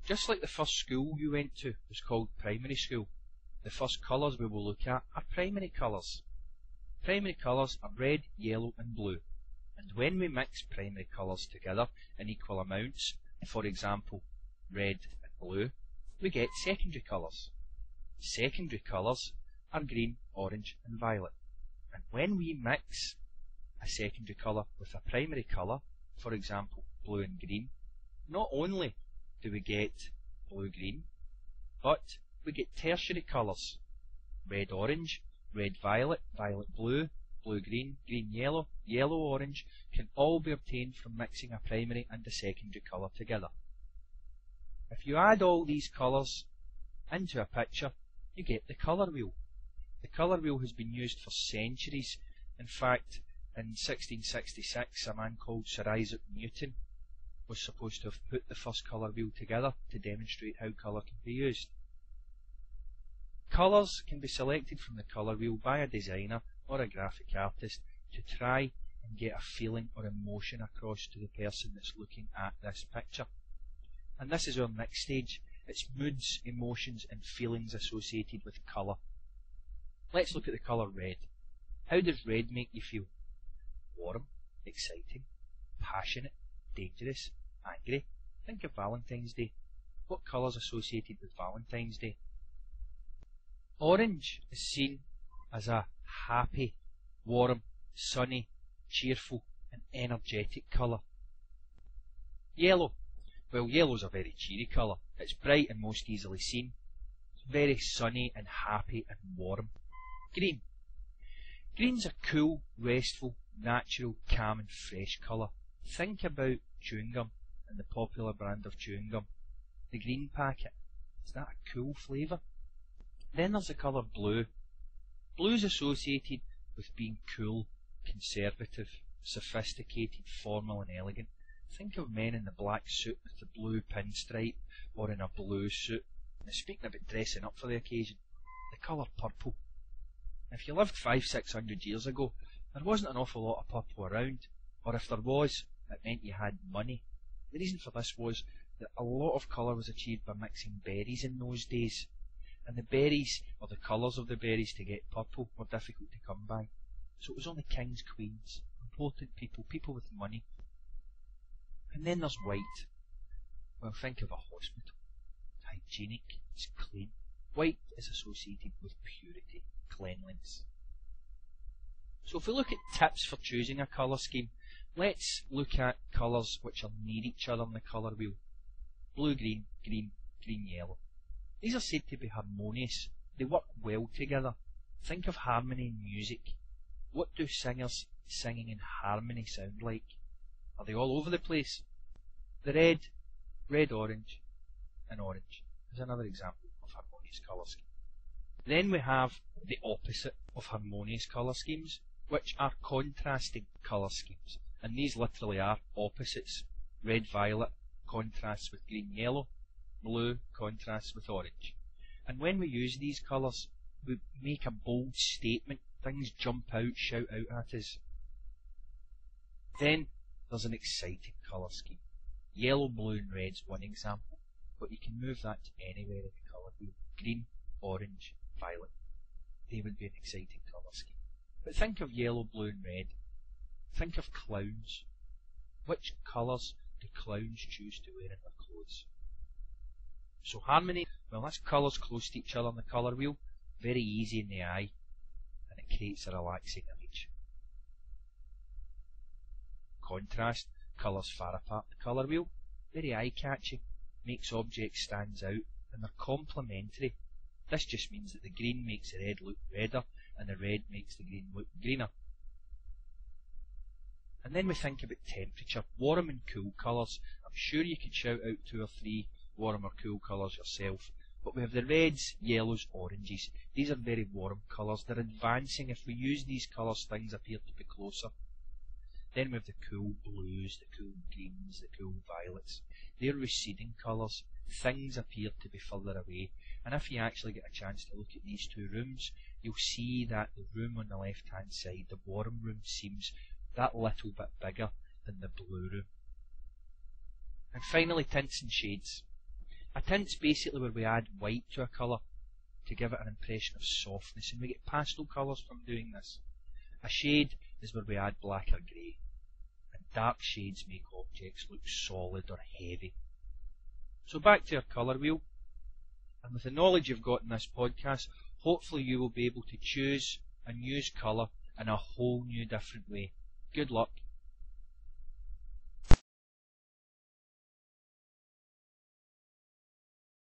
Just like the first school you went to was called primary school, the first colours we will look at are primary colours. Primary colours are red, yellow and blue, and when we mix primary colours together in equal amounts, for example red and blue, we get secondary colours. Secondary colours are green, orange and violet, and when we mix a secondary colour with a primary colour, for example blue and green, not only do we get blue-green, but we get tertiary colours. Red-orange, red-violet, violet-blue, blue-green, green-yellow, yellow-orange can all be obtained from mixing a primary and a secondary colour together. If you add all these colours into a picture, you get the colour wheel. The colour wheel has been used for centuries. In fact, in 1666 a man called Sir Isaac Newton was supposed to have put the first colour wheel together to demonstrate how colour can be used. Colours can be selected from the colour wheel by a designer or a graphic artist to try and get a feeling or emotion across to the person that's looking at this picture. And this is our next stage. It's moods, emotions and feelings associated with colour. Let's look at the colour red. How does red make you feel? Warm, exciting, passionate, dangerous, angry. Think of Valentine's Day. What colours associated with Valentine's Day? Orange is seen as a happy, warm, sunny, cheerful and energetic colour. Yellow. Well, yellow's a very cheery colour. It's bright and most easily seen. It's very sunny and happy and warm. Green. Green's a cool, restful, natural, calm and fresh colour. Think about chewing gum and the popular brand of chewing gum. The green packet. Is that a cool flavour? Then there's the colour blue. Blue's associated with being cool, conservative, sophisticated, formal and elegant. Think of men in the black suit with the blue pinstripe or in a blue suit. Now speaking about dressing up for the occasion, the colour purple. If you lived 500-600 years ago, there wasn't an awful lot of purple around, or if there was, it meant you had money. The reason for this was that a lot of colour was achieved by mixing berries in those days, and the berries, or the colours of the berries to get purple, were difficult to come by. So it was only kings, queens, important people, people with money. And then there's white. Well, think of a hospital. It's hygienic, it's clean. White is associated with purity, cleanliness. So if we look at tips for choosing a colour scheme, let's look at colours which are near each other on the colour wheel. Blue-green, green, green-yellow. These are said to be harmonious. They work well together. Think of harmony in music. What do singers singing in harmony sound like? Are they all over the place? The red, red-orange and orange is another example of harmonious colour scheme. Then we have the opposite of harmonious colour schemes, which are contrasting colour schemes. And these literally are opposites. Red-violet contrasts with green-yellow, blue contrasts with orange. And when we use these colours, we make a bold statement. Things jump out, shout out at us. Then there's an exciting colour scheme. Yellow, blue and red's one example, but you can move that to anywhere in the colour wheel. Green, orange, violet. They would be an exciting colour scheme. But think of yellow, blue and red. Think of clowns. Which colours do clowns choose to wear in their clothes? So harmony, well, that's colours close to each other on the colour wheel. Very easy in the eye, and it creates a relaxing image. Contrast, colours far apart the colour wheel. Very eye-catching, makes objects stand out, and they're complementary. This just means that the green makes the red look redder, and the red makes the green look greener. And then we think about temperature, warm and cool colours. I'm sure you could shout out 2 or 3 warm or cool colours yourself. But we have the reds, yellows, oranges. These are very warm colours. They're advancing. If we use these colours, things appear to be closer. Then we have the cool blues, the cool greens, the cool violets. They're receding colours. Things appear to be further away. And if you actually get a chance to look at these 2 rooms, you'll see that the room on the left hand side, the warm room, seems that little bit bigger than the blue room. And finally, tints and shades. A tint's basically where we add white to a colour to give it an impression of softness, and we get pastel colours from doing this. A shade is where we add black or grey, and dark shades make objects look solid or heavy. So back to our colour wheel, and with the knowledge you've got in this podcast, hopefully you will be able to choose and use colour in a whole new different way. Good luck.